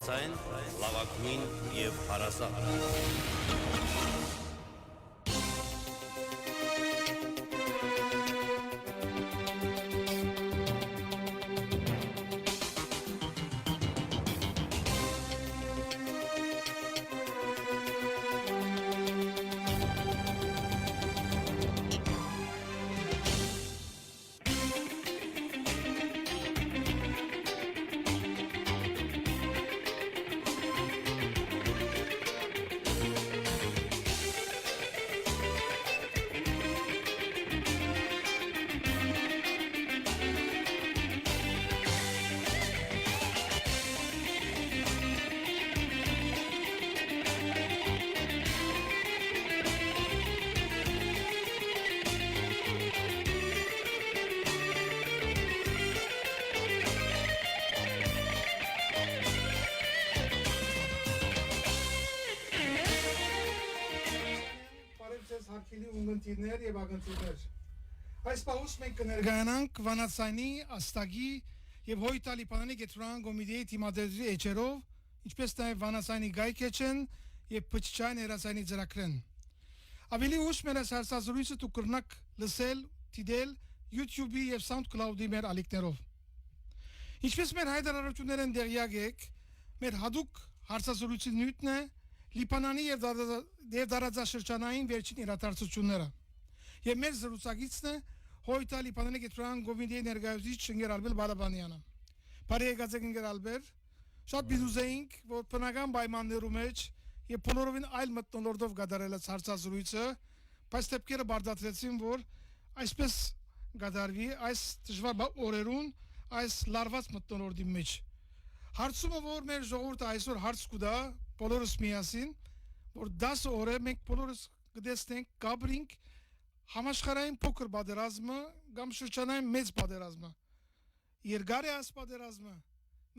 Հանրային լավագույն եւ հարազատ։ Եւ ագնտիներ այս պահուս մենք կներկայանանք Վանացյանի աստագի եւ Հոյտալի Պանանի Գետրան Գոմիդիայի թիմադերի էջերով ինչպես նաեւ Վանացյանի գայքեչեն եւ փչչային երասանի ծրագրեն ավելի ուշ մեր հարցազրույցը դուք կրնակ լսել դիտել YouTube-ի եւ SoundCloud-ի մեր ալիքներով ինչպես մեր հայտարարություններն դերյակ եք մեր հadoop հարցազրույցի նյութն է Լիբանանի եւ դարաձաշրջանային վերջին իրադարձությունները Եվ մեր զրուցակիցն է Հոյտալի Պանանի Գետրան Գոմիդիայի ներկայացուցիչ Շնգեր Ալբեր Բալաբանյանը։ Բարի եկած Շնգեր Ալբեր։ Շատ բիզուզ էինք, որ բնական պայմաններում մեջ եւ բոլորովին այլ մթնոլորտով գդարելած հարցազրույցը, բայց դեպքերը բարձրացրեցին, որ այսպես գդարվի այս դժվար օրերուն այս լարված մթնոլորտի մեջ։ Հարցումը, որ մեր ժողովուրդը այսօր հարց կուտա, բոլորս միասին, որ 10 օր է մենք բոլորս կտեսնենք կապրինք Համաշխարհային փոքր պատերազմը կամ շրջանային մեծ պատերազմը երկար է այս պատերազմը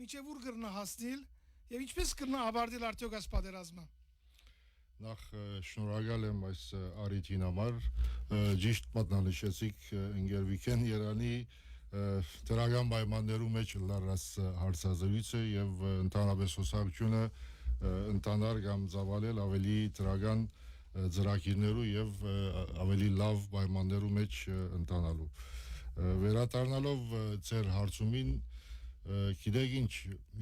միջև ուր կրնա հասնել եւ ինչպես կրնա ավարտել արդյոք այս պատերազմը Նախ շնորհակալ եմ այս արիթին համար ճիշտ մատնանշեցիք ընկեր Վիկեն Երանի դրական պայմաններում մեջ լարած հարցազրույցը եւ ընդհանրապես հուսալությունը ընդանար կամ զավալել ավելի դրական ծրագիրներու եւ ավելի լավ պայմաններու մեջ ընտանալու վերադառնալով ձեր հարցումին գիտեք ինչ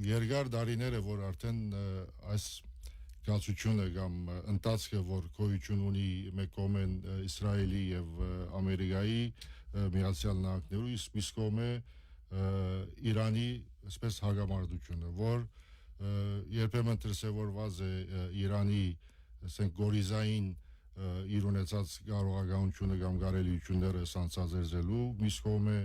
երկար տարիներ է որ արդեն այս գացությունը կամ ընթացքը որ գոյություն ունի մեկ կողմեն Իսրայելի եւ Ամերիկայի Միացյալ Նահանգներու իսկ կողմը Իրանի այսպես հագամարտությունը որ երբեմն դրսևորված է Իրանի ասենք գորիզային իր ունեցած կարողականությունը կամ կարելիությունները սանձազերծելու մյուս կողմը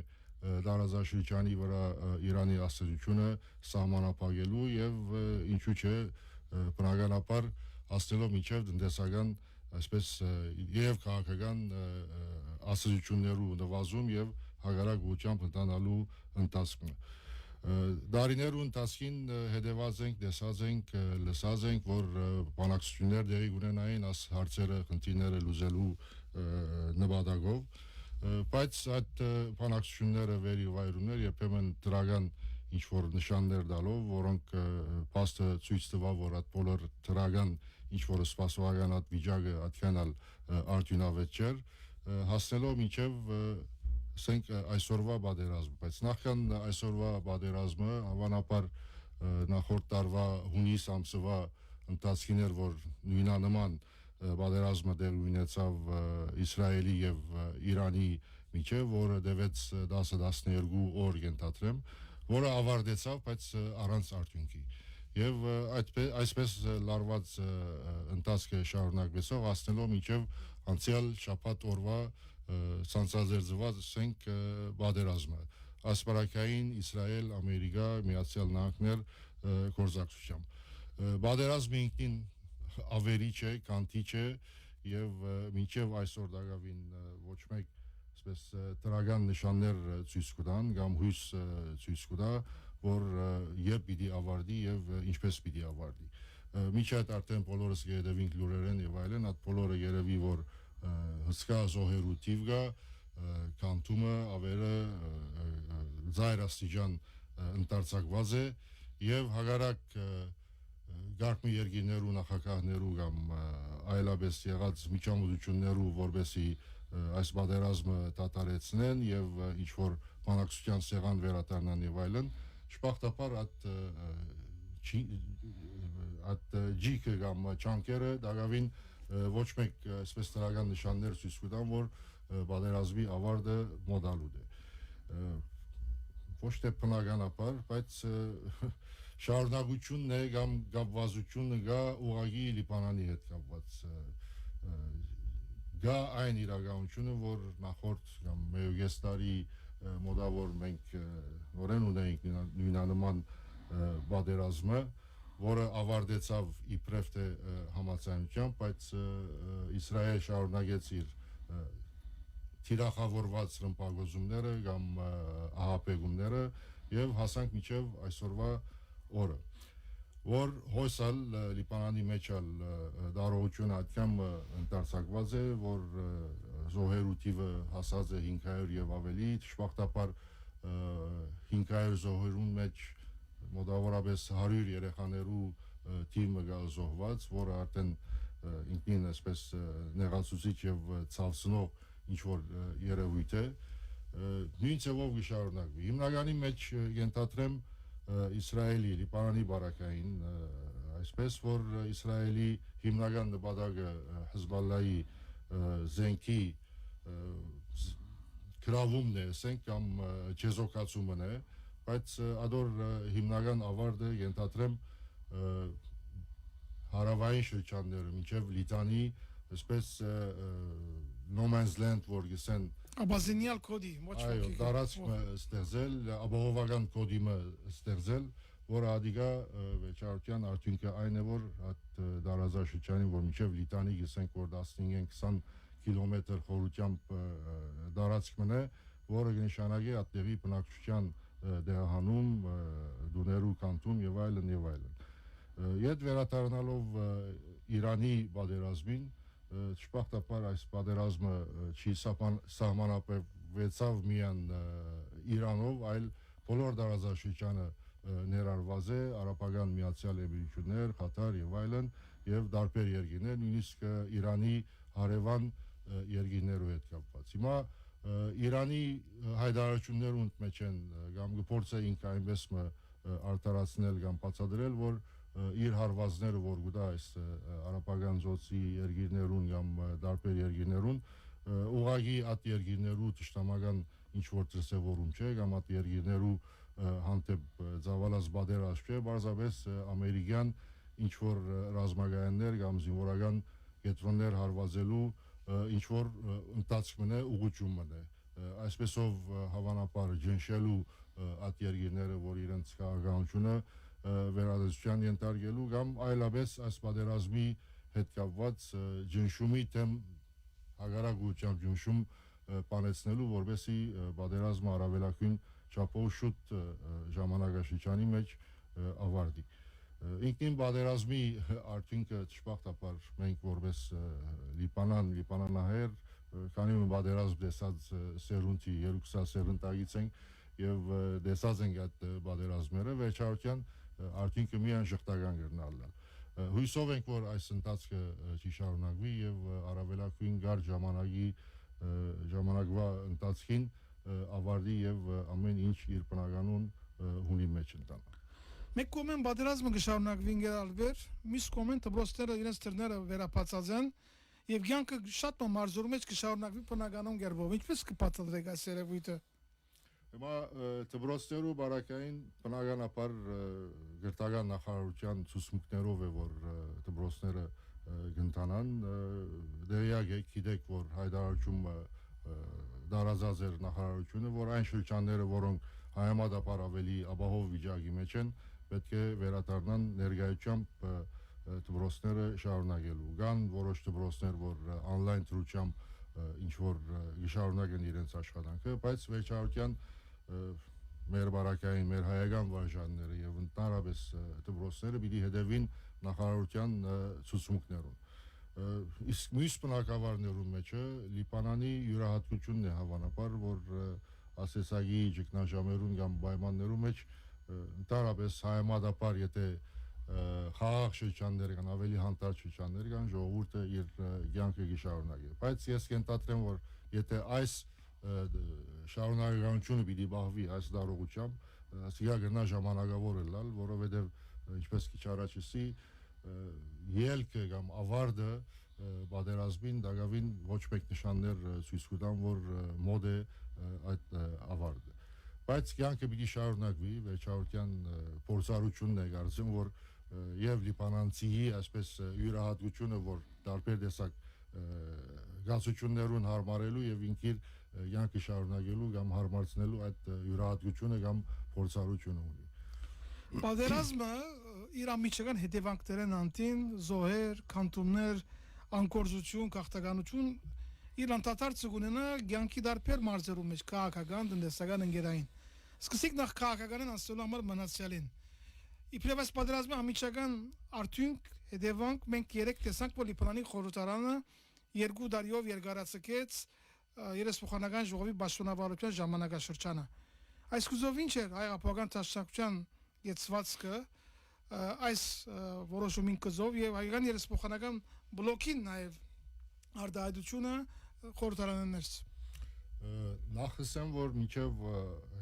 դարաձաշրջանի վրա Իրանի աստիճանը սահմանափակելու եւ ինչու՞ չէ բնականաբար հասնելով միջև տնտեսական այսպես եւ քաղաքական աստիճաններու նվազում եւ հագարակությամբ ընտանալու ընթացքում Դարիներու ընթացքին հետևած ենք, տեսած ենք, լսած ենք, որ բանակցություններ դեղի ունենային այս հարցերը, խնդիրները լուծելու նպատակով, բայց այդ բանակցությունները վերիվայրումներ երբեմն դրական ինչ-որ նշաններ տալով, որոնք փաստը ցույց տվավ, որ այդ բոլոր դրական ինչ-որ սպասողական այդ վիճակը այդքանալ արդյունավետ չէր, հասնելով մինչև ասենք այսօրվա պատերազմը, բայց նախքան այսօրվա պատերազմը հավանաբար նախորդ տարվա հունիս ամսվա ընթացքին էր, որ նույնանման պատերազմը դեր ունեցավ Իսրայելի եւ Իրանի միջեւ, որը դեվեց 10-12 օր ենթադրեմ, որը ավարտեցավ, բայց առանց արդյունքի։ Եվ այսպես լարված ընթացքը շարունակվեցավ, հասնելով մինչև անցյալ շաբաթ օրվա սանձազերծված ասենք պատերազմը ասպարակային Իսրայել, Ամերիկա, Միացյալ Նահանգներ գործակցությամբ։ Պատերազմը ինքնին ավերիչ է, կանտիչ է եւ մինչեւ այսօր դակավին ոչ մեկ այսպես դրական նշաններ ցույց կտան կամ հույս ցույց կտա, որ երբ պիտի ավարտի եւ ինչպես պիտի ավարտի։ Միջի այդ արդեն բոլորս գերեվինք լուրերեն եւ այլն, այդ բոլորը երևի որ հսկա զոհերու տիվ գա, կանտումը ավերը զայրաստիճան ընտարցակված է եւ հագարակ գարկմի երկիներու նախագահներու կամ այլապես եղած միջամուծություններու որբեսի այս պատերազմը դադարեցնեն եւ ինչ որ բանակցության սեղան վերադառնան եւ այլն շփախտապար at ջիկը կամ չանկերը դակավին ոչ մեկ այսպես տրական նշաններ ցույց կտան որ պատերազմի ավարտը մոդալուտ է ոչ թե բնականաբար բայց շարունակությունն է կամ կապվածությունը գա ուղղակի Լիբանանի հետ կապված գա այն իրականությունը որ նախորդ կամ մեկ տարի մոդավոր մենք նորեն ունենք նույնանման պատերազմը որը ավարտեցավ իբրև թե համաձայնությամբ, բայց Իսրայել շարունակեց իր թիրախավորված ռմբակոծումները կամ ահապեղումները եւ հասանք մինչեւ այսօրվա օրը, որ հոսալ Լիբանանի մեջ դարողությունը այդքան ընդարձակված է, որ զոհերու թիվը հասած է 500 եւ ավելի, շփախտապար 500 զոհերուն մեջ մոտավորապես 100 երեխաներու թիմը գալ զոհված, որը արդեն ինքնին այսպես նեղացուցիչ եւ ցավսնող ինչ որ երևույթ է, նույն ձևով կշարունակվի։ Հիմնականի մեջ ենթադրեմ Իսրայելի, Լիբանանի բարակային, այսպես որ Իսրայելի հիմնական նպատակը Հեզբոլլայի զենքի գրավումն է, ասենք կամ չեզոքացումն է, բայց ադոր հիմնական ավարտը ենթադրեմ հարավային շրջանները մինչև Լիտանի այսպես no man's land որ գսեն Աբազինյալ կոդի ոչ այո տարածքը ստեղծել ապահովական կոդիմը ստեղծել որ ադիգա վեճարության արդյունքը այն է որ այդ դարաշրջանին որ մինչև Լիտանի գսենք որ 15-20 կիլոմետր խորությամբ տարածքն է որը կնշանակի այդտեղի բնակչության դեղահանում, դուներու կանտում եւ այլն եւ այլն։ Եդ վերադառնալով Իրանի պատերազմին, շփախտապար այս պատերազմը չի սահմանապետվեցավ միայն Իրանով, այլ բոլոր տարածաշրջանը ներառված է Արաբական Միացյալ Էմիրություններ, Կատար եւ այլն եւ տարբեր երկրներ, նույնիսկ Իրանի հարևան երկրներով հետ կապված։ Հիմա Իրանի հայտարարությունները ընդմեջ են կամ գործը ինքը այնպես արտարացնել կամ բացատրել, որ իր հարվածները, որ գտա այս արաբական ծոցի երկրներուն կամ տարբեր երկրներուն, ուղղակի այդ երկրներու ճշտամական ինչ որ դրսևորում չէ կամ այդ երկրներու հանդեպ ծավալած պատերազմ չէ, բարձրապես ամերիկյան ինչ որ ռազմագայաններ կամ զինվորական կետրոններ հարվածելու ինչ որ ընթացքն է ուղղությունն է այսպեսով հավանաբար ջնշելու այդ երկրները որ իրենց քաղաքականությունը վերադասության ենթարկելու կամ այլապես այս պատերազմի հետ կապված ջնշումի դեմ հագարակությամբ ջնշում բանեցնելու որբեսի պատերազմը առավելագույն չափով շուտ ժամանակաշրջանի մեջ ավարտի ինքնին պատերազմի արդյունքը ճշմարտաբար մենք որպես Լիբանանահայեր քանի որ պատերազմ դեսած սերունդի երկուսա սերունդագից ենք եւ դեսած ենք այդ պատերազմները վերջարության արդյունքը միայն շղթական կրնալն հույսով ենք որ այս ընթացքը չի շարունակվի եւ առավելագույն գար ժամանակվա ընթացքին ավարտի եւ ամեն ինչ իր բնականon հունի մեջ ընտանա Մեկ կողմեն պատերազմը կշարունակվի ինգերալվեր, մյուս կողմեն դպրոցները իրենց դռները վերապացածեն եւ ցանկը շատ մարզուրու մեջ կշարունակվի բնականon գերբով։ Ինչպես կբացատրեք այս երևույթը։ Հիմա դպրոցներու բարակային բնականաբար գրթական նախարարության ցուցմունքներով է որ դպրոցները կընթանան դերյակ գիտեք որ հայտարարությունը դարազած էր նախարարությունը որ այն շրջանները որոնք հայամատաբար ավելի ապահով վիճակի մեջ են պետք է վերադառնան ներկայությամբ դպրոցները շարունակելու կան որոշ դպրոցներ որ on-line դրությամբ ինչ որ շարունակեն իրենց աշխատանքը բայց վերջարության մեր բարակային մեր հայական վարժանները եւ ընդհանրապես դպրոցները պիտի հետևին նախարարության ցուցմունքներուն իսկ մյուս բնակավարներու մեջը Լիբանանի յուրահատկությունն է հավանաբար որ ասեսագի ճգնաժամերուն կամ պայմաններու մեջ ընդհանրապես հայամատաբար եթե խաղաղ շրջաններ կան, ավելի հանդարտ շրջաններ կան, ժողովուրդը իր կյանքը գիշարունակի։ Բայց ես կենտրոնեմ, որ եթե այս շարունակականությունը պիտի բաղվի այս դարողությամբ, սիգա գնա ժամանակավոր լալ, որովհետև ինչպես քիչ առաջ ասի, ելքը կամ ավարտը պատերազմին դակավին ոչ մեկ նշաններ ցույց կտան, որ մոտ է այդ ավարտը։ Բայց կյանքը պիտի շարունակվի, վերջավորության փորձառությունն է կարծում, որ եւ լիբանանցիի այսպես յուրահատկությունը, որ տարբեր տեսակ գացություններուն հարմարելու եւ ինքիր կյանքը շարունակելու կամ հարմարցնելու այդ յուրահատկությունը կամ փորձառությունը ունի։ Պատերազմը իր ամիջական հետևանքներն անտին, զոհեր, քանտումներ, անկորձություն, քաղաքականություն իր անդադար ցուցունենա կյանքի դարբեր մարզերում մեջ քաղաքական, տնտեսական, ընկերային։ Սկսիկ նախ քաղաքականն անցնելու համար մնացյալին։ Իբրև այս պատերազմի ամիջական արդյունք հետևանք մենք երեք տեսանք, որ Լիբանանի խորհրդարանը 2 տարիով երկարացկեց երեսփոխանական ժողովի պաշտոնավարության ժամանակաշրջանը։ Այս կուզով ինչ էր հայապական դաշնակցության գեցվածքը այս որոշումին կզով եւ հայկական երեսփոխանական բլոկին նաեւ արդահայտությունը խորհրդարաններս։ Նախ ասեմ, որ մինչև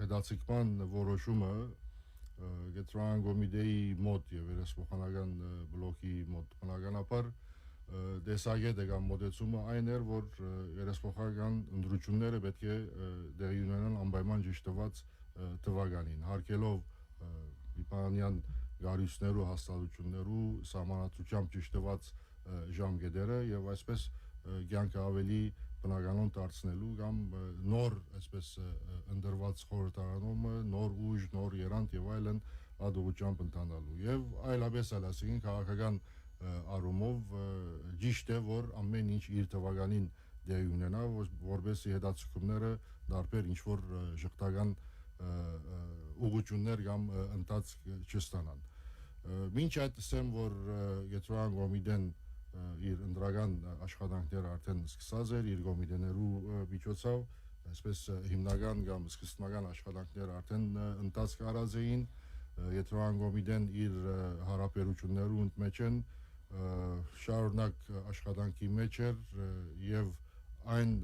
հետաձգման որոշումը Գետրան Գոմիդեի մոտ եւ երեսփոխանական բլոկի մոտ բնականաբար դեսագետը կամ մոդեցումը այն էր, որ երեսփոխանական ընդրությունները պետք է դեղի ունենան անպայման ճշտված թվականին, հարկելով լիբանանյան գարույցներու հաստատություններու սահմանադրությամբ ճշտված ժամկետերը եւ այսպես կյանքը ավելի բնականon դարձնելու կամ նոր այսպես ընդրված խորհրդարանումը, նոր ուժ, նոր երանդ եւ այլն ադողությամբ ընթանալու եւ այլապես ասենք քաղաքական առումով ճիշտ է, որ ամեն ինչ իր թվականին դեպի ունենա, որովհետեւ հետաձգումները դարբեր ինչ որ ժողտական ուղղություններ կամ ընթացք չստանան։ Մինչ այդ ասեմ, որ Գետրան Գոմիդեն իր ընդրական աշխատանքները արդեն սկսած էր իր գոմիդեներու միջոցով, այսպես հիմնական կամ սկզբնական աշխատանքները արդեն ընթացք արած էին, Գետրան Գոմիդեն իր հարաբերություններու մեջ են շարունակ աշխատանքի մեջ էր եւ այն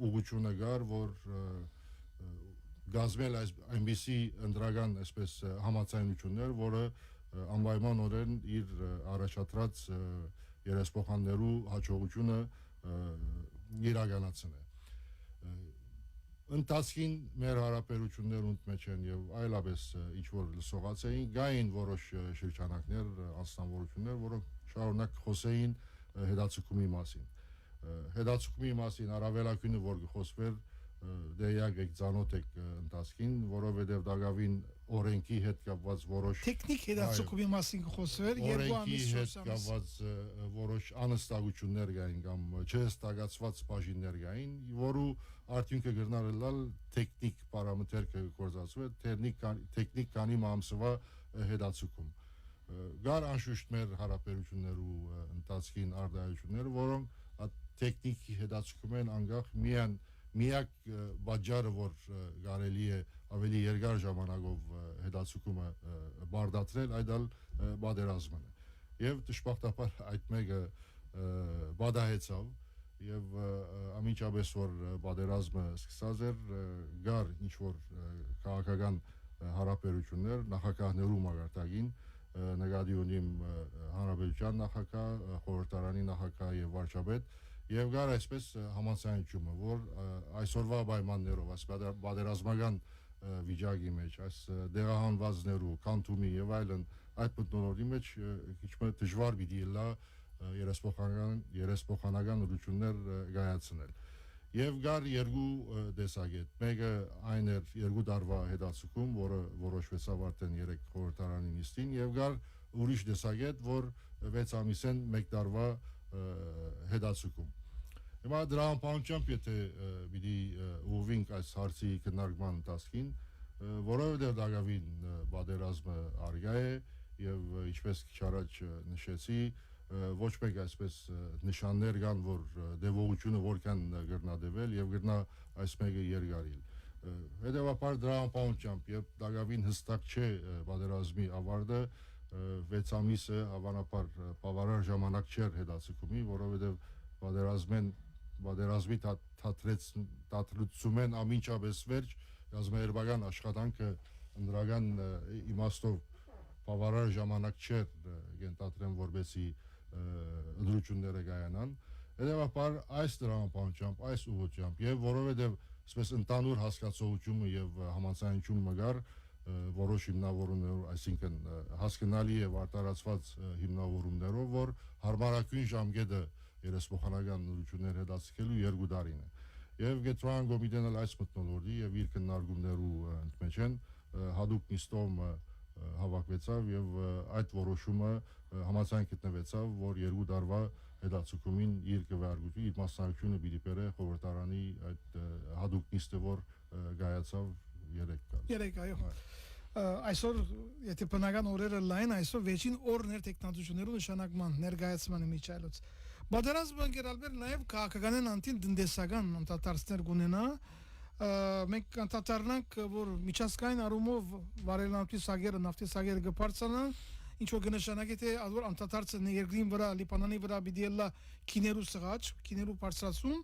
ուղղությունը գար, որ գազվել այնպիսի ընդրական այսպես համացայնություններ, որը անպայմանորեն իր առաջադրած երեսփոխաններու հաջողությունը իրականացնե։ Ընթացքին մեր հարաբերություններուն մեջ են եւ այլապես ինչ որ լսողաց էին, գային որոշ շրջանակներ, անձնավորություններ, որոնք շարունակ խոսեին հետաձգումի մասին։ Հետաձգումի մասին առավելակյունը որ խոսվեր դեյակ եք ծանոթ եք ընթացքին, որովհետև դակավին օրենքի հետ կապված որոշ տեխնիկ հետաձգումի մասին խոսվեր, երկու ամիս հետ կապված որոշ անհստակություններ կային կամ չհստակացված բաժիններ կային, որու արդյունքը գրնարելալ տեխնիկ պարամետրեր կգործածվի, տեխնիկ կանի ամսվա հետաձգում։ Գար անշուշտ մեր հարաբերություններու ընթացքին արդարությունները, որոնք տեխնիկի հետաձգում են անգախ միակ բաժարը, որ կարելի է ավելի երկար ժամանակով հետաձգումը բարդացնել, այդ ալ պատերազմն է։ Եվ դժբախտաբար այդ մեկը բադահեցավ եւ ամիջապես որ պատերազմը սկսած էր, գար ինչ որ քաղաքական հարաբերություններ նախագահներու մակարդակին, նկատի ունիմ հանրապետության նախագահ, խորհրդարանի նախագահ եւ վարչապետ եւ գար այսպես համացանցումը, որ այսօրվա պայմաններով այս պատերազմական վիճակի մեջ, այս դեղահանվածներու, քանթումի եւ այլն այդ մտնոլորտի մեջ քիչ մը դժվար պիտի լա երեսփոխանական լուծումներ գայացնել։ Եվ գար երկու տեսակետ, մեկը այն էր երկու տարվա հետաձգում, որը որոշվեցավ արդեն 3 խորհրդարանի նիստին, եւ գար ուրիշ տեսակետ, որ 6 ամիսեն 1 տարվա հետաձգում։ Հիմա դրա անպայմանությամբ եթե պիտի ուղղվենք այս հարցի քննարկման ընթացքին, որովհետև դակավին պատերազմը արգա է եւ ինչպես քիչ առաջ նշեցի, ոչ մեկ այսպես նշաններ կան, որ դեպողությունը որքան գրնադեվել եւ գրնա այս մեկը երկարիլ։ Հետևաբար դրա անպայմանությամբ եւ դակավին հստակ չէ պատերազմի ավարտը, 6 ամիսը հավանաբար բավարար ժամանակ չէր հետաձգումի, որովհետև պատերազմի դադրեցում են ամենջապես վերջ ռազմավարական աշխատանքը ընդրական իմաստով բավարար ժամանակ չէր ենթադրեմ որպեսի ընդրությունները կայանան հետևաբար այս դրամապանությամբ այս ուղղությամբ եւ որովհետեւ այսպես ընդանուր հասկացողությունը եւ համաձայնություն մգար որոշ հիմնավորումներով այսինքն հասկանալի եւ արտարացված հիմնավորումներով որ հարմարակույն ժամկետը երեսփոխանական նորություններ հետաձգելու 2 տարին է եւ գետրան կոմիտեն այս մտնոլորտի եւ իր քննարկումներու ընդմեջ են հadoop նիստում հավաքվեցավ եւ այդ որոշումը համաձայն գտնվեցավ որ 2 տարվա հետաձգումին իր կվարկուտի իր մասնակցությունը պիտի բերե խորհրդարանի այդ հadoop նիստը որ գայացավ 3 այո այսօր եթե բնական օրերը լայն այսօր վերջին օրներ տեխնոլոգիաներու նշանակման ներկայացման միջայլոց Բادرազմ ընկերալբեր նաև քաղաքականեն անտին դնդեսական անդադարձներ կունենա մենք անդադառնանք որ միջազգային առումով վարելանքի սագերը նավթի սագերը կբարձրանան ինչ որ կնշանակի թե որ անդադարձը երկրին վրա Լիբանանի վրա բիդիելա քիներու սղաչ քիներու բարձրացում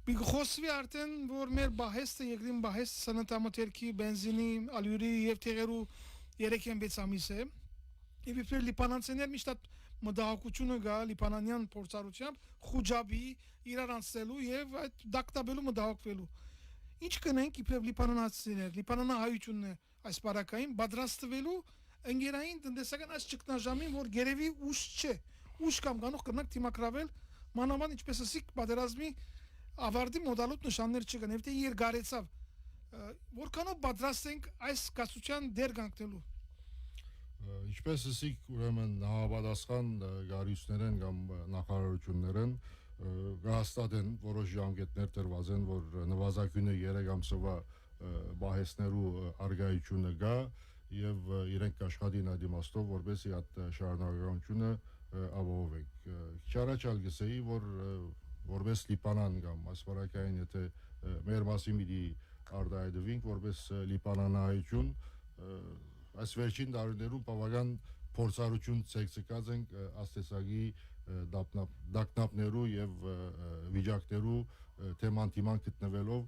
Բիգխոսվի արդեն որ մեր բահեստը երկրին բահեստ սննդամթերքի բենզինի ալյուրի եւ թեղերու 3-6 ամիս է եւ իբր լիբանանցիներ միշտ մտահոգությունը գա լիբանանյան փորձառությամբ խուջաբի իրար անցնելու եւ այդ դակտաբելու մտահոգվելու ինչ կնենք իբր լիբանանացիներ լիբանանահայությունն այս բարակային պատրաստվելու ընկերային տնտեսական այս ճգնաժամին որ գերեւի ուշ չէ ուշ կամ կանող կնանք դիմակրավել մանավանդ ինչպես ասիկ պատերազմի ավարտի մոդալոտ նշաններ չկան եւ թե երկարեցավ որքանով պատրաստ ենք այս կացության դեր կանգնելու ինչպես ասիկ ուրեմն հավատացան գարյուսներեն կամ նախարարություններեն գաստատեն որոշ ժամկետներ տրված են որ նվազագույնը 3 ամսվա բահեսներու արգայությունը գա եւ իրենք աշխատին այդ իմաստով որպեսզի այդ շարունակականությունը ապահովենք չարաչալ գսեի որ որպես Լիբանան կամ ասպարակային եթե մեր մասին մի արդայդվինք որպես լիբանանահայություն այս վերջին տարիներում բավական փորձառություն ցեկցկած ենք աստեսագի դակնապներու եւ վիճակներու թեման թիման գտնվելով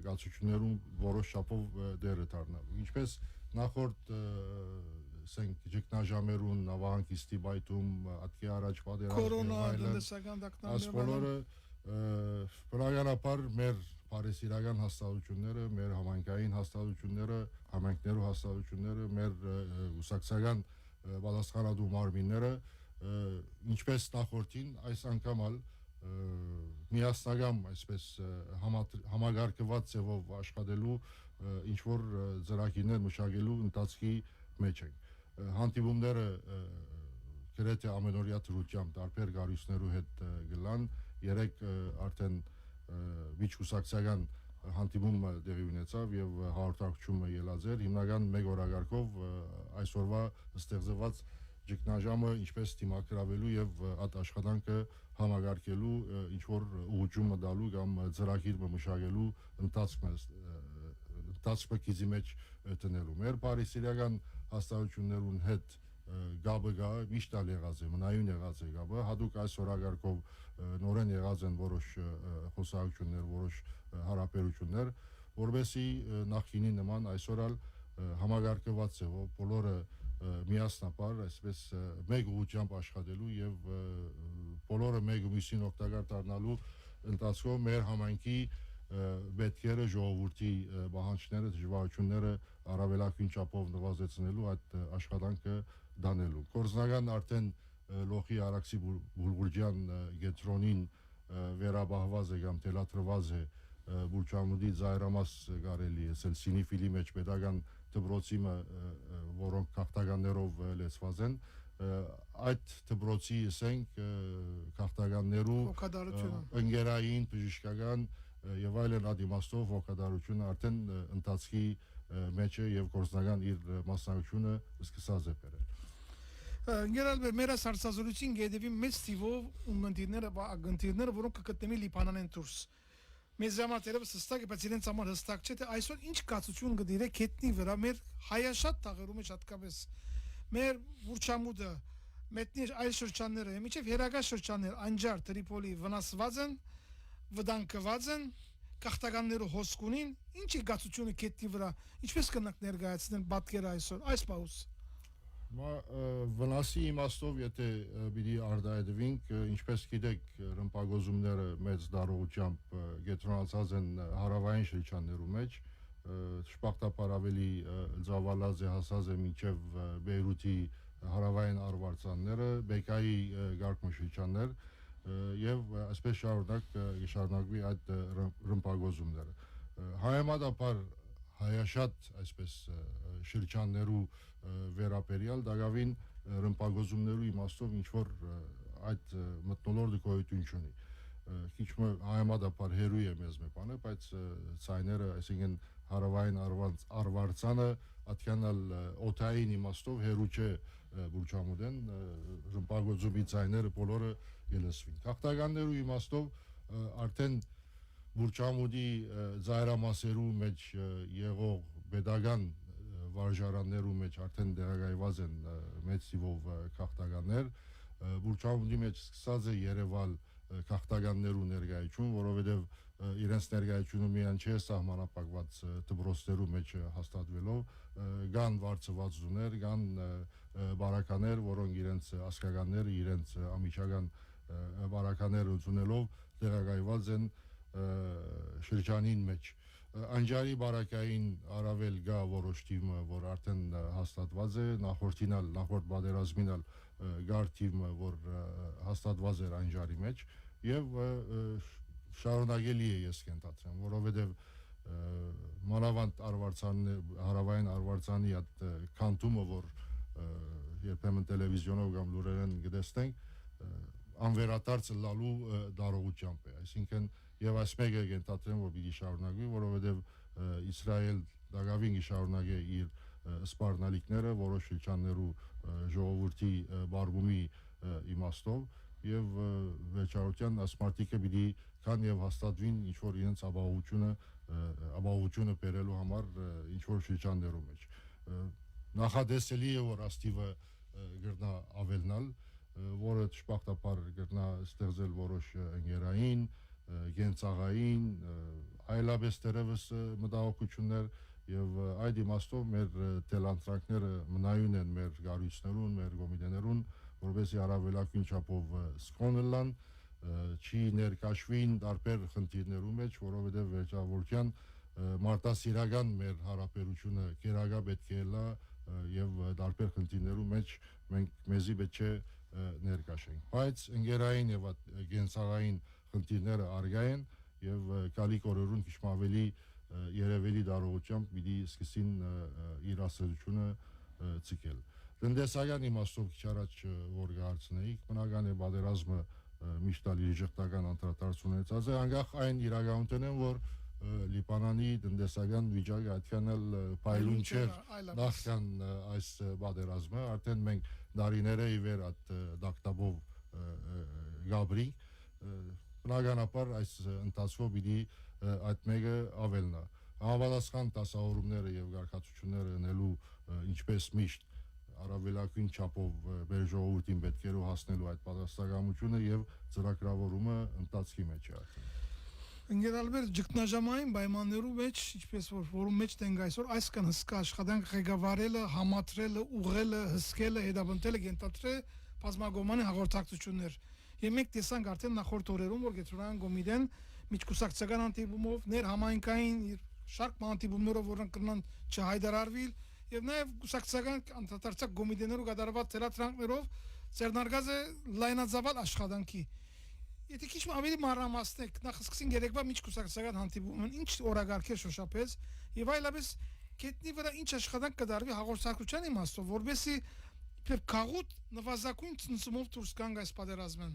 գացություններում որոշ շապով դերը դառնալու ինչպես նախորդ սենք ճգնաժամերուն նավահանգիստի բայթում ատկի առաջ պատերազմը այսպոլորը բնականաբար մեր Փարիսիրական հաստատությունները, մեր համայնքային հաստատությունները, համայնքներու հաստատությունները, մեր ուսակցական պատասխանատու մարմինները, ինչպես նախորդին, այս անգամ միասնական այսպես համագարկված ձևով աշխատելու ինչ որ ծրագիրներ մշակելու ընթացքի մեջ ենք։ Հանդիպումները գրեթե ամենօրյա դրությամբ տարբեր գարյուսներու հետ գլան, 3 արդեն միջկուսակցական հանդիպումը տեղի ունեցավ եւ հաղորդակցությունը ելած էր հիմնական մեկ օրագարկով այսօրվա ստեղծված ճգնաժամը ինչպես դիմակրավելու եւ այդ աշխատանքը համագարկելու ինչ որ ուղղություն տալու կամ ծրագիր մշակելու ընթացքը քիզի մեջ տնելու մեր Փարիսիրական հաստատություններուն հետ գաբը գա միշտ եղած է մնայուն եղած է գաբը հadoop այս օրագարկով նորեն եղած են որոշ խոսակցություններ որոշ հարաբերություններ որովհետեւ նախինի նման այսօր համագարկված է բոլորը միասնապար այսպես մեկ ուղղությամբ աշխատելու եւ բոլորը մեկ մյուսին օգտակար դառնալու ընթացքով մեր համայնքի պետքերը ժողովրդի բանջները դժվարությունները առավելագույն չափով նվազեցնելու այդ աշխատանքը դանելու կորզնական արդեն լոխի արաքսի բուլղուրջյան գետրոնին վերաբահված է կամ թելաթրված է բուրչամուդի զայրամաս կարելի է սինիֆիլի մեջ պետական դպրոցիմը որոնք քաղաքականներով լեցված են այդ դպրոցի ասենք քաղաքականներու ընկերային բժշկական եւ այլն ադիմաստով հոգադարությունը արդեն ընթացքի մեջ է եւ կորզնական իր մասնակցությունը սկսած է բերել Գերալբեր մեր սարսազորություն գեդեվի մեծ թիվով ագնտիրները որոնք կգտնվի Լիբանանեն դուրս մեզ ժամանակ հստակ է բայց իրենց համար հստակ չէ թե այսօր ինչ կացություն կդիրեք հետնի վրա մեր հայաշատ տաղերում է հատկապես մեր ուրճամուտը մետնիր այլ շրջանները միջև երագա շրջաններ անջար Տրիպոլի վնասված են վտանգված են կախտականները հոսք ունին ինչի գացությունը կետնի վրա ինչպես կնանք ներկայացնել պատկերը այսօր այս պահուց վնասի իմաստով եթե պիտի արտահայտվենք ինչպես գիտեք ռմբակոծումները մեծ դարողությամբ կենտրոնացած են հարավային շրջաններում մեջ շփախտապար ավելի ծավալած է հասած է մինչև Բեյրութի հարավային արվարձանները Բեկայի գարկմշրջաններ եւ այսպես շարունակվի այդ ռմբակոծումները հայամատապար հայաշատ այսպես շրջաններու վերապերյալ դակավին ռմբակոծումներու իմաստով ինչ որ այդ մթնոլորտը գոյություն չունի քիչ հայամատապար հերույ է մեզ մի բանը բայց ցայները այսինքն հարավային արվարձանը ատյանալ օթային իմաստով հերու չէ բուրճամուդեն ռմբակոծումի ցայները բոլորը ելսվին քաղաքականներու իմաստով արդեն բուրճամուդի ծայրամասերու մեջ եղող pedagogan վարժարաններու մեջ արդեն դերակայված են մեծ թիվով քաղաքականներ բուրճամուդի մեջ սկսած է Երևալ քաղաքականներու ներկայություն որովհետև իրենց ներկայությունը միայն չէ սահմանապակված դպրոցներու մեջ հաստատվելով կան վարձվածուներ կան բարականեր որոնք իրենց ասկականները իրենց ամիջական բարակաները ունելով դերակայված են շրջանին մեջ Անջարի բարակային առավել գա որոշ թիմը, որ արդեն հաստատված է, նախորդ պատերազմինալ գար թիմը, որ հաստատված էր Անջարի մեջ եւ շարունակելի է ես կենտացրեմ, որովհետեւ մանավանդ հարավային արվարձանի այդ քանտումը, որ երբեմն տելևիզիոնով կամ լուրերեն գտեսնենք, անվերադարձ լալու դարողությամբ է, այսինքն Եվ այս մեկը կենտացրեմ, որ պիտի շարունակվի, որովհետև Իսրայել դակավին կշարունակե իր սպառնալիքները որոշ շրջաններու ժողովրդի բարբումի իմաստով եւ վերջարության ասմարտիկը պիտի կան եւ հաստատվին ինչ որ իրենց ապահովությունը բերելու համար ինչ որ շրջաններու մեջ նախադեսելի է որ աստիվը գրնա ավելնալ որը ճշմարտաբար գրնա ստեղծել որոշ ընկերային գենցաղային այլապես դերևս մտահոգություններ եւ այդ իմաստով մեր տելանտրանքները մնայուն են մեր գարույցներուն, մեր գոմիտեներուն, որովհետեւ առավելագույն չափով սկոնելան չի ներկաշվին տարբեր խնդիրներու մեջ, որովհետեւ վերջավորության մարտահրավերական մեր հարաբերությունը գերագա պետք է լա եւ տարբեր խնդիրներու մեջ մենք մեզի պետք է ներկաշենք։ Բայց ընկերային եւ գենցաղային խնդիրները արգա են եւ գալիք օրերուն քիչ ավելի երևելի դարողությամբ պիտի սկսին իր ասելությունը ցիկել։ Տնտեսական իմաստով քիչ առաջ որ գարցնեիք, բնական է պատերազմը միշտ ալի ժողտական անդրադարձ ունեցած է, անկախ այն իրականությունն են, որ Լիբանանի տնտեսական վիճակը այդքան փայլուն չէր նախքան այս պատերազմը, արդեն մենք դարիներ ի վեր այդ դակտաբով գաբրի բնականաբար այս ընթացքով պիտի այդ մեկը ավելնա համապատասխան դասավորումները եւ գարկացությունները ունելու ինչպես միշտ առավելագույն չափով մեր ժողովրդին պետք է հասնելու այդ պատասխանատվությունը եւ ծրագրավորումը ընթացքի մեջ է Ընկերալբեր ճգնաժամային պայմաններու մեջ ինչպես որում մեջ դենք այսօր այսքան հսկա աշխատանք ղեկավարելը, համատրելը, ուղղելը, հսկելը, հետապնդելը կենտատրել բազմագոմանի հաղորդակցություններ Եվ մենք տեսանք արդեն նախորդ օրերում, որ Գետրոնյան Գոմիդեն միջկուսակցական հանդիպումով, ներհամայնքային շարք հանդիպումներով, որոնք կրնան չհայտարարվել, եւ նաեւ կուսակցական անդրադարձակ Գոմիդեներու կատարված թերատրանքներով ձեռնարկած է լայնածավալ աշխատանքի։ Եթե քիչ ավելի մանրամասնեք, նախ սկսին երեկվա միջկուսակցական հանդիպումն ինչ օրագարք է շոշափեց եւ այլապես կետնի վրա ինչ աշխատանք կդարվի հաղորդակցության իմաստով, որովհետեւ Քաղուտ նվազագույն ցնցումով դուրս գանք այս պատերազմեն։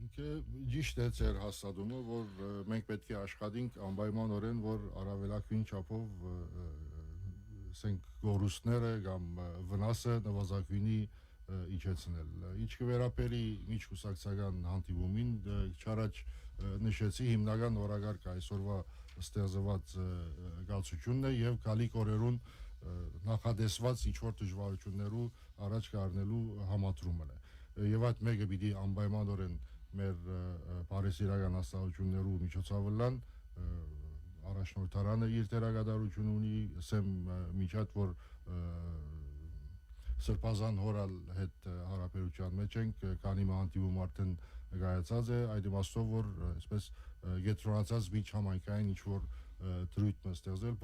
Ինքը ճիշտ է ձեր հաստատումը, որ մենք պետք է աշխատենք անպայմանորեն, որ առավելագույն չափով ասենք գորուստները կամ վնասը նվազագույնի իջեցնել։ Ինչ կվերապերի միջկուսակցական հանդիպումին, չարաջ նշեցի հիմնական օրագարկը այսօրվա ստեղծված գացությունն է եւ գալիք օրերուն նախադեсված ինչ-որ դժվարություններու առաջ կառնելու համատրումն է։ Եվ այդ մեկը պիտի անպայմանորեն մեր բարեսիրական հաստատություններու միջոցով լան առաջնորդարանը իր դերակատարություն ունի, ասեմ միջատ որ սրբազան հորալ հետ հարաբերության մեջ ենք, քանի հանդիպում արդեն գայացած է, այդ իմաստով որ այսպես գետրոնացած միջհամայնքային ինչ-որ դրույթ ստեղծել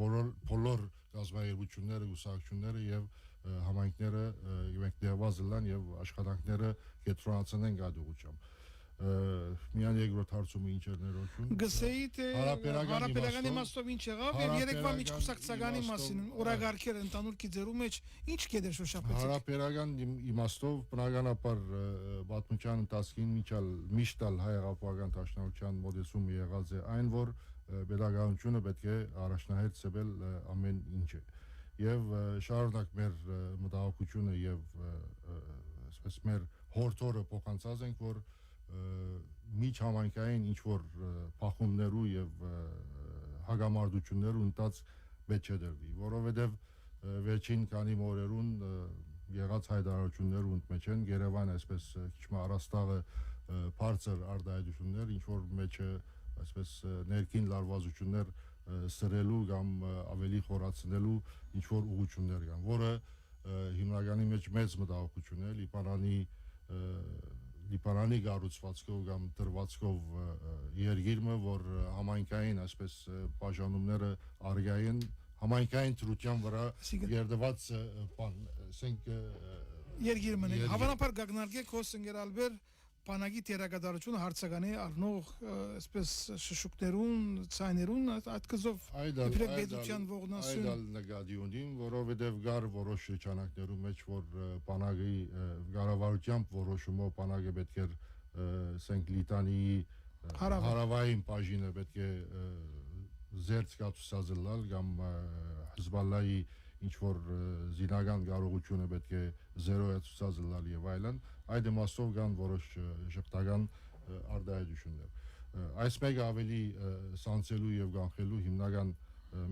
բոլոր գազམ་երգությունները, ուսակցությունները եւ համայնքները մենք դերված լան եւ աշխատանքները գետրոնացնեն այդ ուղղությամբ։ Միան երկրորդ հարցումը ինչ էր ներողություն։ Գսեի թե հարաբերական իմաստով ինչ եղավ եւ երեկվա միջկուսակցականի մասին օրագարկերը ընդանուր գիծերու մեջ ինչ կեդեր շոշափեցիք։ Հարաբերական իմաստով բնականաբար պատմության ընթացքին միշտ հայ-աղապական դաշնակցության մոդեցումը եղած է այն որ pedagogiությունը պետք է առաջնահերթ ծեվել ամեն ինչը եւ շարունակ մեր մտահոգությունը եւ այսպես մեր հորթորը փոխանցած ենք որ միջհամայնքային ինչ-որ փախումներու եւ հագամարտություններու ընթաց պետք է դրվի, որովհետեւ վերջին քանի օրերուն եղած հայտարարություններու մեջ են Երևան այսպես քիչ առաստաղը բարձր արտահայտություններ, ինչ-որ մեջը այսպես ներքին լարվածություններ սրելու կամ ավելի խորացնելու ինչ-որ ուղղություններ կան, որը հիմնականի մեջ մեծ մտահոգություն է Լիբանանի կառուցվածքով կամ դրվածքով երկիրը, որ համայնքային այսպես բաժանումները արգային համայնքային դրության վրա երդված բան, ասենք երկիրը հավանաբար գագնարկեք հոսնգեր ալբեր բանակի տերակատարությունը հարցականի առնող այսպես շշուկներուն, ցայներուն այդ կզով իբրեք պետության ողնասուն այդալ նկատի ունին, որովհետև գար որոշ շրջանակներու մեջ որ բանակի կառավարությամբ որոշումով բանակը պետք է ասենք Լիտանիի հարավային բաժինը պետք է զերծ կացուցածել կամ Հեզբալլայի ինչ որ զինական կարողությունը պետք է զերոյ ցուցածել եւ այլն այդ իմաստով կան որոշ շղթական արտահայտություններ այս մեկը ավելի սանցելու եւ կանխելու հիմնական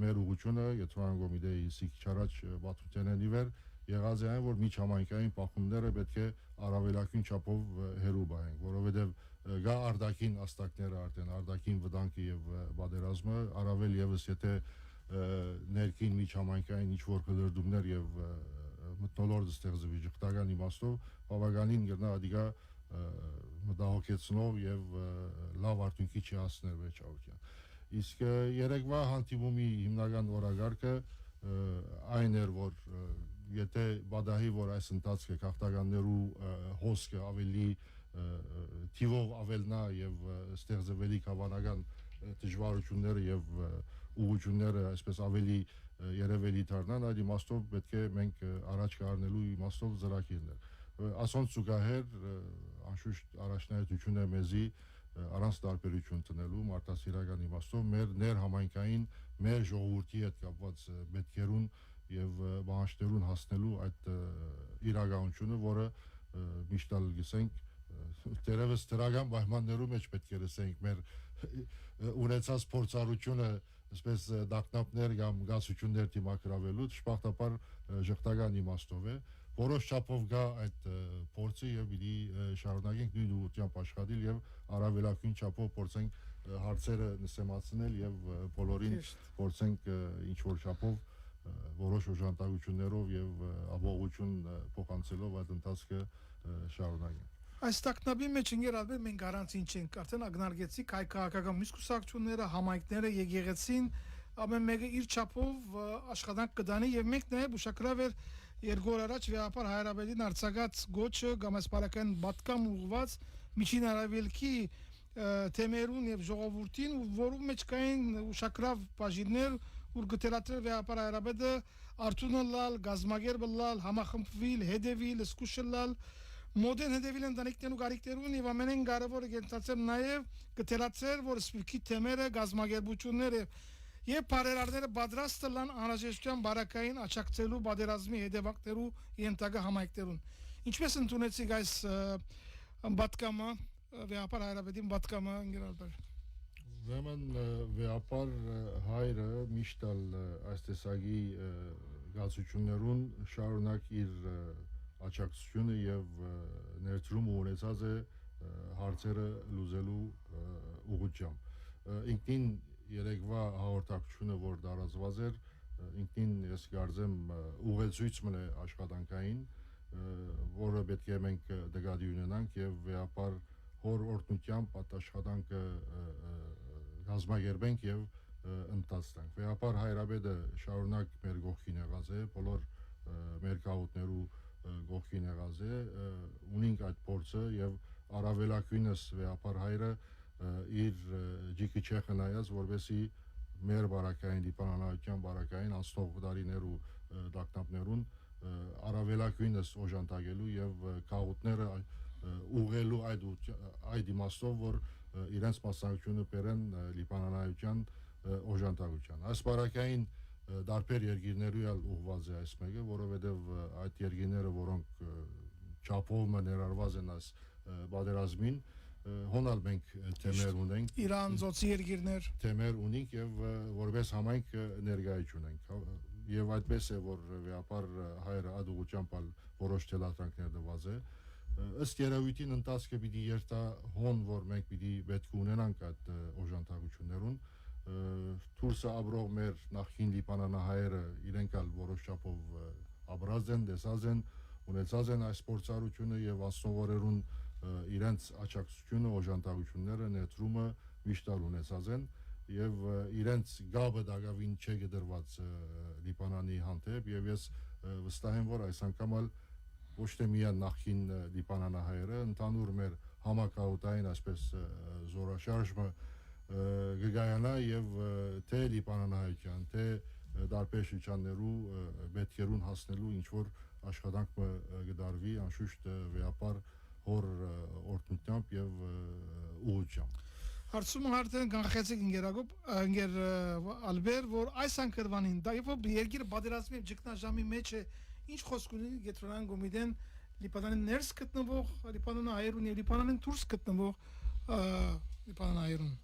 մեր ուղղությունը Եթովյան կոմիտեի սիք չարաջ պատմությանն իվեր եղած է այն որ միջհամայնքային բախումները պետք է առավելագույն չափով հերու բահենք որովհետեւ գա արտաքին աստակները արդեն արտաքին վտանգը եւ պատերազմը առավել եւս եթե ներքին միջհամայնքային ինչ-որ կլրդումներ եւ մթնոլորտ ստեղծվի ճշտական իմաստով բավականին գտնա ադիգա մտահոգեցնող եւ լավ արդյունքի չհասներ վեճավորության իսկ երեկվա հանդիպումի հիմնական օրագարկը այն էր որ եթե բադահի որ այս ընթացքը քաղաքականներու հոսքը ավելի թիվով ավելնա եւ ստեղծվելի հավանական դժվարությունները եւ ուղղությունները այսպես ավելի երևելի դառնան այդ իմաստով պետք է մենք առաջ կառնելու իմաստով ծրագիրներ ասոնց զուգահեռ անշուշտ առաջնահերթությունը մեզի առանց տարբերություն տնելու մարդասիրական իմաստով մեր ներհամայնքային մեր ժողովրդի հետ կապված պետքերուն եւ բանջարներուն հասնելու այդ իրականությունը որը միշտ գսենք դերևս դրական պայմաններում մեջ պետք է լսենք մեր ունեցած փորձառությունը այսպես դակնապներ կամ գասություններ դիմակրավելու ճշմարտաբար ժողտական իմաստով է որոշ չափով գա այդ փորձը եւ պիտի շարունակենք նույն ուղղությամբ աշխատել եւ առավելագույն չափով փորձենք հարցերը նսեմացնել եւ բոլորին փորձենք ինչ որ չափով որոշ օժանդակություններով եւ ապողություն փոխանցելով այդ ընթացքը շարունակենք Այս տակնաբի մեջ ինգերալբեր մենք գարանտին չենք արդեն ագնարգեցիք հայ քաղաքական միսկուսակցությունները համայնքները եկեղեցին ամեն մեկը իր չափով աշխատանք կդանի եւ մենք նաեւ ուշագրավ էր երկու օր առաջ վիապար հայրաբեդին արձակած գոչը կամ ասպարական բատկամ ուղված միջին արավելքի թեմերուն եւ ժողովրդին որում մեջ կային ուշագրավ բաժիններ ուր գտերատրել վիապար հայրաբեդը Արտունալալ գազմագերբլալ համախմբվել հետևել սկուշլալ Մոդեն հետևել ընտանիքներու գարիկներուն եւ ամենեն կարևորը գենտացել նաեւ գտերացել որ սպիրկի թեմերը գազմագերբությունները եւ բարերարները պատրաստ լան անհրաժեշտության բարակային աչակցելու բادرազմի հետևակներու ենթակա համայնքներուն ինչպես ընդունեցիք այս բատկամը վիապար հայրաբեդին բատկամը ինգերալբեր Ուրեմն վիապար հայրը միշտ այս տեսակի զգացություններուն շարունակ իր աճակցությունը եւ ներդրումը ունեցած է հարցերը լուծելու ուղղությամբ ինքնին երեկվա հաղորդակցությունը որ դարածված էր ինքնին ես կարծեմ ուղեցույց մնե աշխատանքային որը պետք է մենք դգադի ունենանք եւ վեապար հոր օրտնությամբ պատասխանանքը գազագերբենք եւ ընթացանք վեապար հայրաբեդը շարունակ մեր գողքին եղած է բոլոր մեր կահուտներու գողքին եղած է ունենք այդ փորձը եւ առավելակույնս վեապար հայրը իր ջիկի չէ խնայած որովհետեւ մեր բարակային դիպանանայության բարակային անցնող դարիներու դակտապներուն առավելակույնս օժանդակելու եւ կահուտները ուղղելու այդ իմաստով որ իրենց մասնակցությունը բերեն լիբանանայության օժանդակության այս բարակային դարբեր երկիրներու ալ ուղղված է այս մեկը որովհետեւ այդ երկիրները որոնք չափով ներառված են այս բادرազմին հոնալ մենք թեմեր ունենք Իրան ծոցի երկիրներ թեմեր ունենք եւ որպես համայնք ներկայություն ունենք եւ այդպես է որ վեապար հայրը ադուղությամբ որոշ թելատրանքներ դված է ըստ երևույթին ընթացքը պիտի երթա հոն որ մենք պիտի պետք ունենանք այդ օժանդակություններուն Թուրսը ապրող մեր նախին լիբանանահայերը իրենք ալ որոշ չափով ապրած են դեսած են ունեցած են այս փորձառությունը եւ ասնովորերուն իրենց աճակցությունը օժանդակությունները ներդրումը միշտ ունեցած են եւ իրենց գաբը դակավին չգդրված լիբանանի հանդեպ եւ ես վստահ եմ որ այս անգամ ոչ թե միայն նախին լիբանանահայերը ընդհանուր մեր համակարգային այսպես զորաշարժը գգայանա եւ թե լիբանանահայության թե դարբեր շրջաններու պետքերուն հասնելու ինչ որ աշխատանք գդարվի անշուշտ վեապար հոր օրտնությամբ եւ ուղղությամբ Հարցումը արդեն կանխեցեք ինգեր Ալբեր որ այս անկրվանին դա երբ երկիրը բادرազմի ճգնաժամի մեջ է ինչ խոսք ունի գետրոնան գոմիդեն լիբանանի ներս գտնվող լիբանանահայերուն եւ լիբանանին դուրս գտնվող լիբանանահայերուն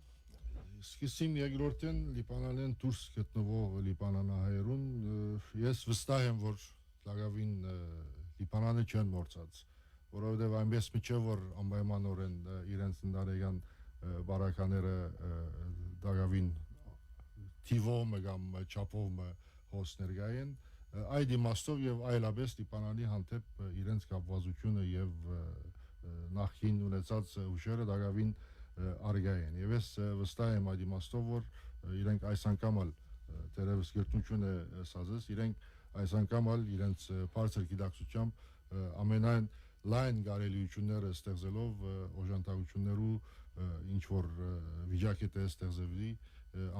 Սկսեմ երկրորդեն լիբանանեն դուրս գտնվող լիբանանահայերուն ես վստահ եմ որ լագավին լիբանանը չեն մորցած որովհետեւ այնպես միջև որ անպայմանորեն իրենց ընդարեգան բարակաները դագավին թիվով կամ չափով հոսներգային այդ իմաստով եւ այլապես լիբանանի հանդեպ իրենց կապվածությունը եւ նախին ունեցած ուժերը դագավին արգային եւ ես վստահ եմ այդ իմաստով որ իրենք այս անգամ դերևս գերտունչուն է սազես իրենք այս անգամ իրենց բարձր գիտակցությամբ ամենայն լայն գարելիությունները ստեղծելով օժանդակություններու ինչ որ վիճակի է ստեղծվի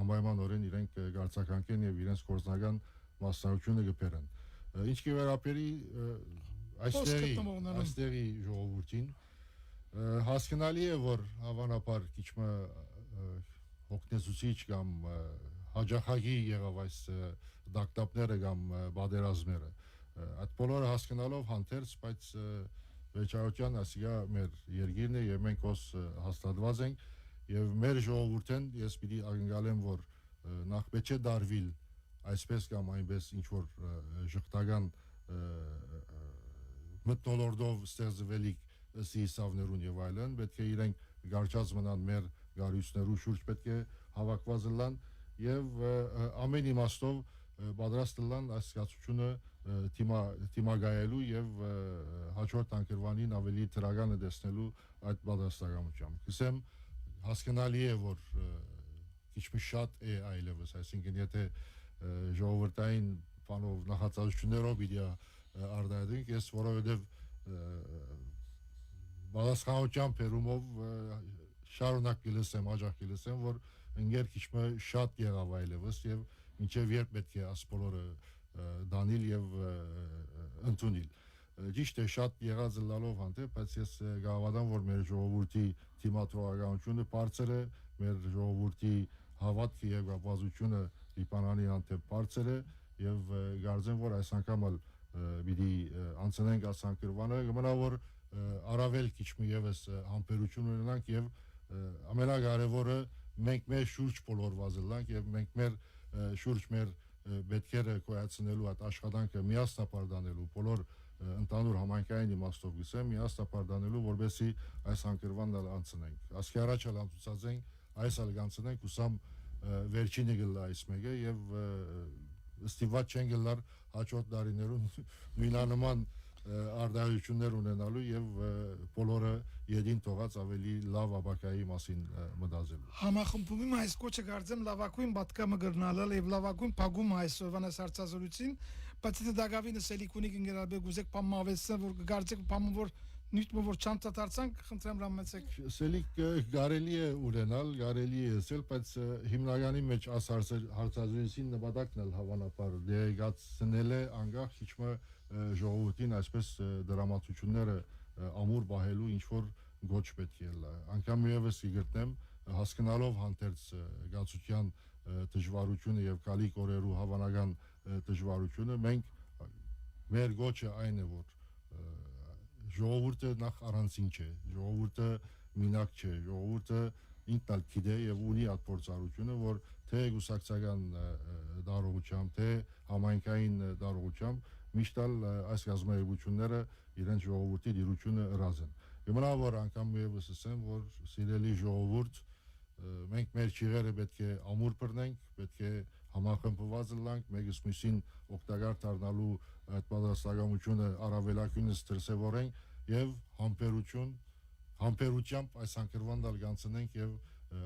անպայմանորեն իրենք գարցականքեն եւ իրենց կորզնական մասնակցությունը կբերեն ինչ կվերապերի այստեղի ժողովրդին հասկանալի է որ հավանաբար քիչմը հոգնեցուցիչ կամ հաջախագի եղավ այս դակտապները կամ բادرազմերը այդ բոլորը հասկանալով հանդերձ բայց Վեճարության ասիգա մեր երկիրն է եւ մենք ոս հաստատված ենք եւ մեր ժողովուրդեն ես պիտի ակնկալեմ որ նախ պետք է դարվիլ այսպես կամ այնպես ինչ որ ժխտական մտնոլորդով ստեղծվելիք սիսավներուն եւ այլն պետք է իրենք գարչած մնան մեր գարույցներու շուրջ պետք է հավաքված լան եւ ամեն իմաստով պատրաստ լան այս զգացությունը թիմագայելու եւ հաջորդ անկրվանին ավելի դրական դեսնելու այդ պատրաստակամությամբ ասեմ հասկանալի է որ քիչ շատ է այլևս այսինքն եթե ժողովրդային բանով նախաձեռնություններով իդի արդայդենք ես որովհետեւ պատասխանությամբ երումով շարունակ կլսեմ աջակ կլսեմ որ ընկեր քիչ շատ եղավ այլևս եւ մինչեւ երբ պետք է ասպոլորը դանիլ եւ ընդունել ճիշտ է շատ եղած լալով հանդեպ բայց ես գավադան որ մեր ժողովրդի թիմատրողականությունը բարձր է մեր ժողովրդի հավատքը եւ ապազությունը լիբանանի հանդեպ բարձր է եւ գարձեմ որ այս անգամ պիտի անցնենք ասանկրվանը գմնա որ առավել քիչ միևս համբերություն ունենանք եւ ամենակարևորը մենք մեր շուրջ բոլորված ենք եւ մենք մեր շուրջ մեր պետքերը կոյացնելու այդ աշխատանքը միասնապար դանելու բոլոր ընդանուր համայնքային իմաստով գսեմ միասնապար դանելու որբեսի այս անկրվան անցնենք ասկի առաջ անցուցած ենք այս ալգանցնենք ուսամ վերջինը գլա այս մեկը եւ ստիված չեն գլար հաջորդ դարիներուն նույնանման արդարություններ ունենալու եւ բոլորը յետին թողած ավելի լավ ապակայի մասին մտածելու Համախմբումի այս կոչը գարձեմ լավակույն պատկամը գրնալալ եւ լավակույն փագում այսօրվան հարցազրույցին բայց դա դակավին սելիկունիկ ինգերաբեկ ուզեք պամավեսը որ գարձեք պամը որ նույնիսկ որ չանցածանք խնդրեմ ռամեցեք Սելիկ կարելի է ունենալ կարելի է ասել բայց հիմնականի մեջ աս հարցազրույցին նպատակն էլ հավանաբար դեղացնել է անգախ իջմը ժողովրդին այսպես դրամատուրգները ամուր բահելու ինչ որ գոչ պետք է լա անգամ եւս իգտնեմ հասկանալով հանդերձ գացության դժվարությունը եւ գալիք օրերու հավանական դժվարությունը մենք մեր գոչը այն է որ ժողովուրդը նախ առանցին չէ ժողովուրդը մինակ չէ ժողովուրդը ինքնալ գիտե եւ ունի այդ փորձառությունը որ թե գուսակցական դարողությամբ թե համայնքային դարողությամբ միշտ այս գազམ་այգությունները իրենց ժողովրդի դիրությունը հրազեն Իմնա որ անգամ եւս ասեմ որ սիրելի ժողովուրդ մենք մեր ճիղերը պետք է ամուր բռնենք պետք է համախմբված լինենք մեկս մյուսին օգտակար դառնալու այդ պատասխանատվությունը առավելակյունս դրսևորենք եւ համբերությամբ այս անկրվան դալ գանցնենք եւ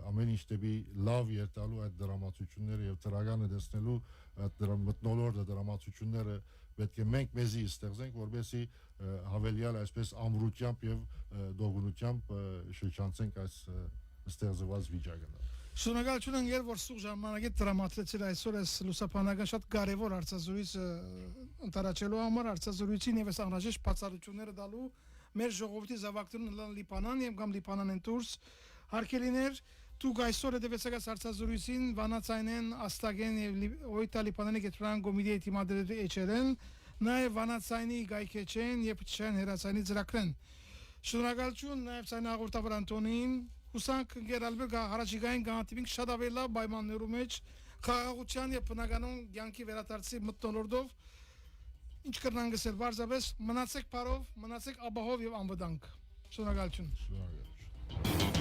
ամեն ինչ դեպի լավ երթալու այդ դրամատուրգները եւ դրագանը դեսնելու այդ մտնոլորտը դրամատուրգները պետք է մենք մեզի ստեղծենք որովհետեւ հավելյալ այսպես ամրությամբ եւ դողունությամբ շրջանցենք այս ստեղծված վիճակը Շնորհակալություն ընկեր որ սուղ ժամանակի դրամատուրգիա այսօր այս լուսապանական շատ կարևոր հարցազրույց ընտարաչելու համար հարցազրույցին եւս անհրաժեշտ բացառությունները տալու մեր ժողովրդի զավակներուն լիպանան եւ կամ լիպանանեն դուրս հարկելիներ դուք այսօր դեպեցակաց հարցազրույցին վանացայնեն աստագեն եւ օյտալի պանանի գետրան կոմիտեի թիմադրել էջերեն նաեւ վանացայնի գայքեչեն եւ փչեն հերացանի ծրագրեն շնորհակալություն նաեւ ցայն հաղորդավար Անտոնին Հուսանք գերալբեր հարաճիգային գանտիվինք շատ ավելի լավ պայմաններում մեջ խաղաղության եւ բնականոն կյանքի վերադարձի մթնոլորտով ինչ կրնան գսել բարձրապես մնացեք բարով մնացեք ապահով եւ անվտանգ Շնորհակալություն